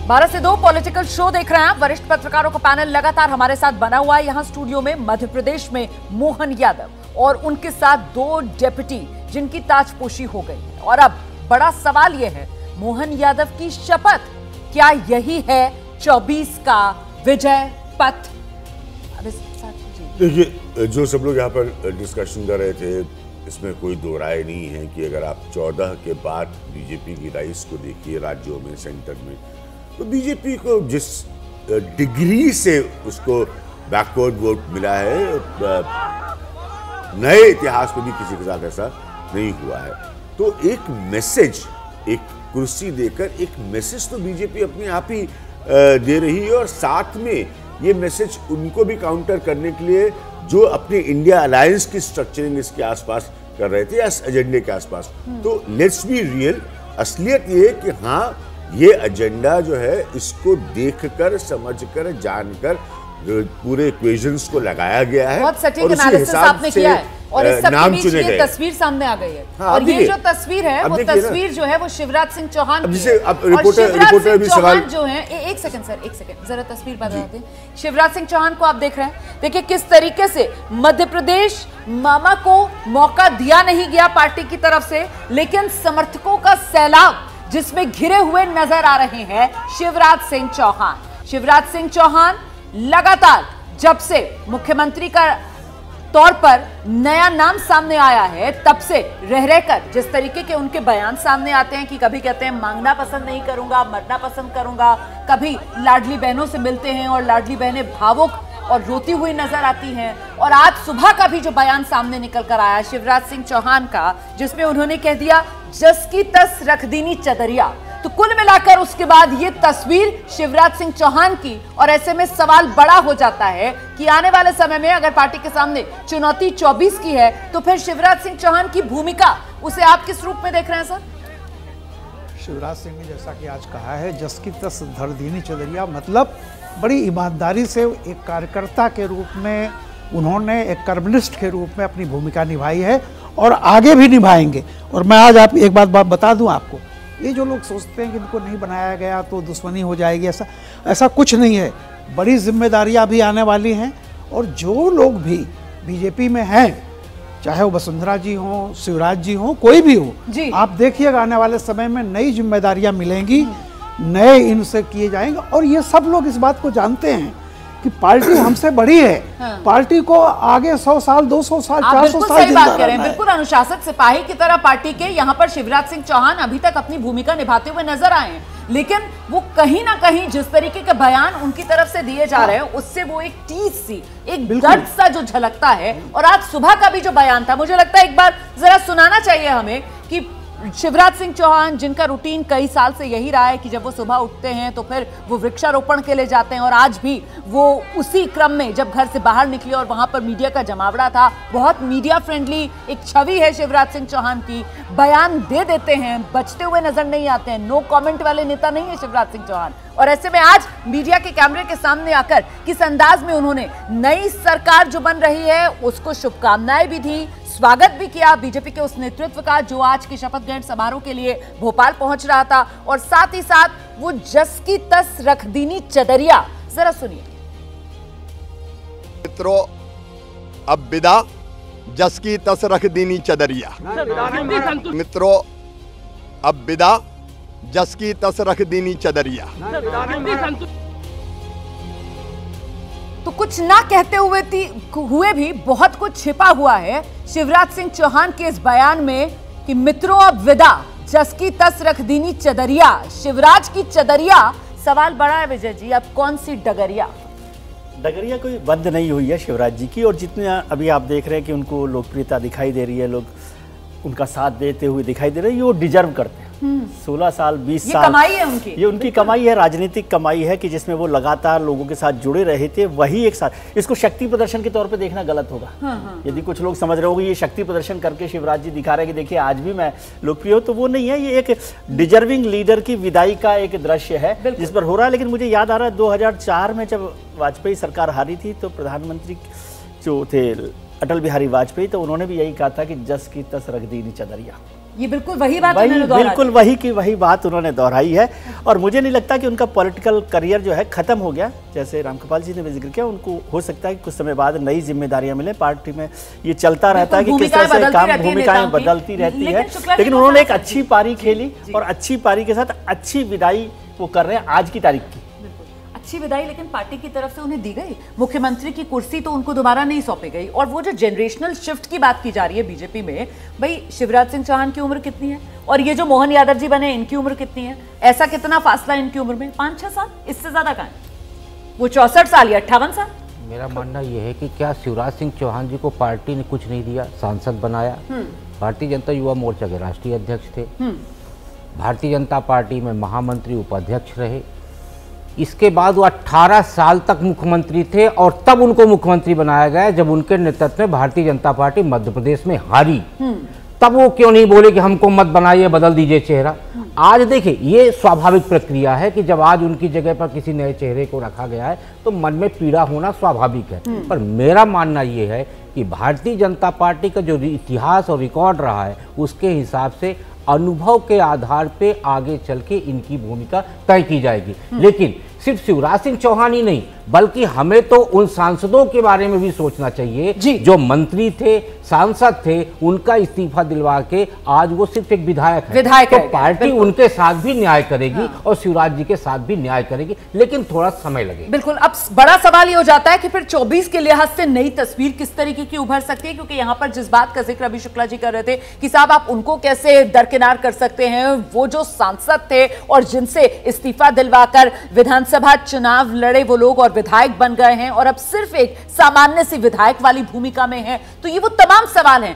भारत से 2 political show देख रहे हैं। वरिष्ठ पत्रकारों का पैनल लगातार हमारे साथ बना हुआ है। यहां स्टूडियो में मध्य प्रदेश में मोहन यादव और उनके साथ 2 डेप्यूटी जिनकी ताजपोशी हो गई है। और अब बड़ा सवाल यह है, मोहन यादव की शपथ, क्या यही है 24 का विजय पथ? देखिए, जो सब लोग यहाँ पर डिस्कशन कर रहे थे, इसमें कोई दो राय नहीं है कि अगर आप 14 के बाद बीजेपी की राइज को देखिए राज्यों में, सेंटर में, तो बीजेपी को जिस डिग्री से उसको बैकवर्ड वोट मिला है, नए इतिहास में भी किसी के साथ ऐसा नहीं हुआ है। तो एक मैसेज, एक कुर्सी देकर एक मैसेज तो बीजेपी अपने आप ही दे रही है, और साथ में ये मैसेज उनको भी काउंटर करने के लिए जो अपने इंडिया अलायंस की स्ट्रक्चरिंग इसके आसपास कर रहे थे, इस एजेंडे के आसपास। तो लेट्स बी रियल, असलियत ये कि हाँ, ये एजेंडा जो है इसको देखकर, समझकर, जानकर पूरे इक्वेशंस को लगाया गया है। बहुत सटीक एनालिसिस आपने किया है, और इस सब के बीच ये तस्वीर सामने आ गई है। हाँ, और ये जो तस्वीर है, वो तस्वीर जो है वो शिवराज सिंह चौहान की है। और शिवराज सिंह चौहान जो है, एक सेकंड सर, एक सेकंड, जरा तस्वीर बताते हैं। शिवराज सिंह चौहान को आप देख रहे हैं, देखिए किस तरीके से मध्य प्रदेश मामा को मौका दिया नहीं गया पार्टी की तरफ से, लेकिन समर्थकों का सैलाब जिसमें घिरे हुए नजर आ रहे हैं शिवराज सिंह चौहान। शिवराज सिंह चौहान लगातार जब से मुख्यमंत्री का तौर पर नया नाम सामने आया है, तब से रह रहकर जिस तरीके के उनके बयान सामने आते हैं कि कभी कहते हैं मांगना पसंद नहीं करूंगा, मरना पसंद करूंगा, कभी लाडली बहनों से मिलते हैं और लाडली बहनें भावुक और रोती हुई नजर आती हैं। और आज सुबह का भी जो बयान सामने निकल कर आया शिवराज सिंह चौहान का, जिसमें उन्होंने कह दिया जस की तस रख दीनी चदरिया। तो कुल मिलाकर उसके बाद ये तस्वीर शिवराज सिंह चौहान की, और ऐसे में सवाल बड़ा हो जाता है कि आने वाले समय में अगर पार्टी के सामने चुनौती 24 की है, तो फिर शिवराज सिंह चौहान की भूमिका, उसे आप किस रूप में देख रहे हैं सर? शिवराज सिंह ने जैसा कि आज कहा है, जस की तस धर दीनी चदरिया, मतलब बड़ी ईमानदारी से एक कार्यकर्ता के रूप में उन्होंने, एक कर्मनिष्ठ के रूप में अपनी भूमिका निभाई है और आगे भी निभाएंगे। और मैं आज आप एक बात बता दूं आपको, ये जो लोग सोचते हैं कि इनको नहीं बनाया गया तो दुश्मनी हो जाएगी, ऐसा कुछ नहीं है। बड़ी जिम्मेदारियां भी आने वाली हैं, और जो लोग भी बीजेपी में हैं, चाहे वो वसुंधरा जी हों, शिवराज जी हों, कोई भी हो, आप देखिएगा आने वाले समय में नई जिम्मेदारियां मिलेंगी, नए इनसे किए जाएंगे। और ये सब लोग इस बात को जानते हैं कि पार्टी हमसे बड़ी है। हाँ। पार्टी को आगे 100 साल, 200 साल, 400 साल सही बात करें, बिल्कुल अनुशासित सिपाही की तरह पार्टी के यहाँ पर शिवराज सिंह चौहान अभी तक अपनी भूमिका निभाते हुए नजर आए हैं। लेकिन वो कहीं ना कहीं जिस तरीके के बयान उनकी तरफ से दिए जा रहे हैं, उससे वो एक टीस सी, एक दर्द सा जो झलकता है। और आज सुबह का भी जो बयान था, मुझे लगता है एक बार जरा सुनाना चाहिए हमें कि शिवराज सिंह चौहान, जिनका रूटीन कई साल से यही रहा है कि जब वो सुबह उठते हैं तो फिर वो वृक्षारोपण के लिए जाते हैं, और आज भी वो उसी क्रम में जब घर से बाहर निकले और वहां पर मीडिया का जमावड़ा था, बहुत मीडिया फ्रेंडली एक छवि है शिवराज सिंह चौहान की, बयान दे देते हैं, बचते हुए नजर नहीं आते हैं, नो कमेंट वाले नेता नहीं है शिवराज सिंह चौहान। और ऐसे में आज मीडिया के कैमरे के सामने आकर किस अंदाज में उन्होंने नई सरकार जो बन रही है उसको शुभकामनाएं भी दी, स्वागत भी किया बीजेपी के उस नेतृत्व का जो आज की शपथ ग्रहण समारोह के लिए भोपाल पहुंच रहा था, और साथ ही साथ वो जस की तस रख दीनी चदरिया, जरा सुनिए। मित्रों, अब विदा, जस की तस रख दीनी चदरिया। मित्रों, अब विदा, जस की तस रख दीनी चदरिया। तो कुछ ना कहते हुए भी बहुत कुछ छिपा हुआ है शिवराज सिंह चौहान के इस बयान में कि मित्रों अब विदा, जस की तस रख दीनी चदरिया। शिवराज की चदरिया, सवाल बड़ा है विजय जी, अब कौन सी डगरिया? डगरिया कोई बंद नहीं हुई है शिवराज जी की, और जितने अभी आप देख रहे हैं कि उनको लोकप्रियता दिखाई दे रही है, लोग उनका साथ देते हुए दिखाई दे रहे हैं, ये वो डिजर्व करते हैं। 16 साल, 20 साल कमाई है उनकी, ये उनकी कमाई है, राजनीतिक कमाई है कि जिसमें वो लगातार लोगों के साथ जुड़े रहे थे। वही एक साथ, इसको शक्ति प्रदर्शन के तौर पे देखना गलत होगा। यदि कुछ लोग समझ रहे होंगे ये शक्ति प्रदर्शन करके शिवराज जी दिखा रहे हैं कि देखिए आज भी मैं लोकप्रिय हूं, तो वो नहीं है। ये एक डिजर्विंग लीडर की विदाई का एक दृश्य है जिस पर हो रहा है। लेकिन मुझे याद आ रहा है 2004 में जब वाजपेयी सरकार हारी थी, तो प्रधानमंत्री जो थे अटल बिहारी वाजपेयी, तो उन्होंने भी यही कहा था कि जस की तस रख दीनी चदरिया। ये बिल्कुल वही बात उन्होंने दोहराई, बिल्कुल वही की वही बात उन्होंने दोहराई है। और मुझे नहीं लगता कि उनका पॉलिटिकल करियर जो है खत्म हो गया। जैसे रामकृपाल जी ने भी जिक्र किया, उनको हो सकता है कि कुछ समय बाद नई जिम्मेदारियां मिले पार्टी में। ये चलता रहता है कि किस तरह से काम, भूमिकाएं बदलती रहती है, लेकिन उन्होंने एक अच्छी पारी खेली और अच्छी पारी के साथ अच्छी विदाई वो कर रहे हैं आज की तारीख की। अच्छी विदाई लेकिन पार्टी की तरफ से उन्हें दी गई, मुख्यमंत्री की कुर्सी तो उनको दोबारा नहीं सौंपी गई। और वो जो जनरेशनल शिफ्ट की बात की जा रही है बीजेपी में, भाई शिवराज सिंह चौहान की उम्र कितनी है और ये जो मोहन यादव जी बने इनकी उम्र कितनी है? ऐसा कितना फासला इनकी उम्र में? 5-6 साल, इससे ज्यादा कहां? वो 64 साल या 58 साल। मेरा मानना यह है कि क्या शिवराज सिंह चौहान जी को पार्टी ने कुछ नहीं दिया? सांसद बनाया, भारतीय जनता युवा मोर्चा के राष्ट्रीय अध्यक्ष थे, भारतीय जनता पार्टी में महामंत्री उपाध्यक्ष रहे, इसके बाद वो 18 साल तक मुख्यमंत्री थे और तब उनको मुख्यमंत्री बनाया गया जब उनके नेतृत्व में भारतीय जनता पार्टी मध्य प्रदेश में हारी। तब वो क्यों नहीं बोले कि हमको मत बनाइए, बदल दीजिए चेहरा? आज देखिए, ये स्वाभाविक प्रक्रिया है कि जब आज उनकी जगह पर किसी नए चेहरे को रखा गया है तो मन में पीड़ा होना स्वाभाविक है। पर मेरा मानना ये है कि भारतीय जनता पार्टी का जो इतिहास और रिकॉर्ड रहा है उसके हिसाब से अनुभव के आधार पे आगे चल के इनकी भूमिका तय की जाएगी। लेकिन सिर्फ शिवराज सिंह चौहान ही नहीं, बल्कि हमें तो उन सांसदों के बारे में भी सोचना चाहिए जो मंत्री थे, सांसद थे, उनका इस्तीफा दिलवा के आज वो सिर्फ एक विधायक है। तो पार्टी उनके साथ भी न्याय करेगी और शिवराज जी के साथ भी न्याय करेगी, लेकिन थोड़ा समय लगेगा। बिल्कुल। अब बड़ा सवाल ये हो जाता है कि फिर 24 के लिहाज से नई तस्वीर किस तरीके की उभर सकती है, क्योंकि यहां पर जिस बात का जिक्र अभी शुक्ला जी कर रहे थे कि साहब आप उनको कैसे दरकिनार कर सकते हैं, वो जो सांसद थे और जिनसे इस्तीफा दिलवाकर विधानसभा चुनाव लड़े वो लोग और विधायक बन गए हैं और अब सिर्फ एक सामान्य सी विधायक वाली भूमिका में हैं। तो ये वो तमाम सवाल हैं।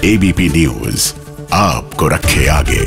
एबीपी न्यूज आपको रखे आगे।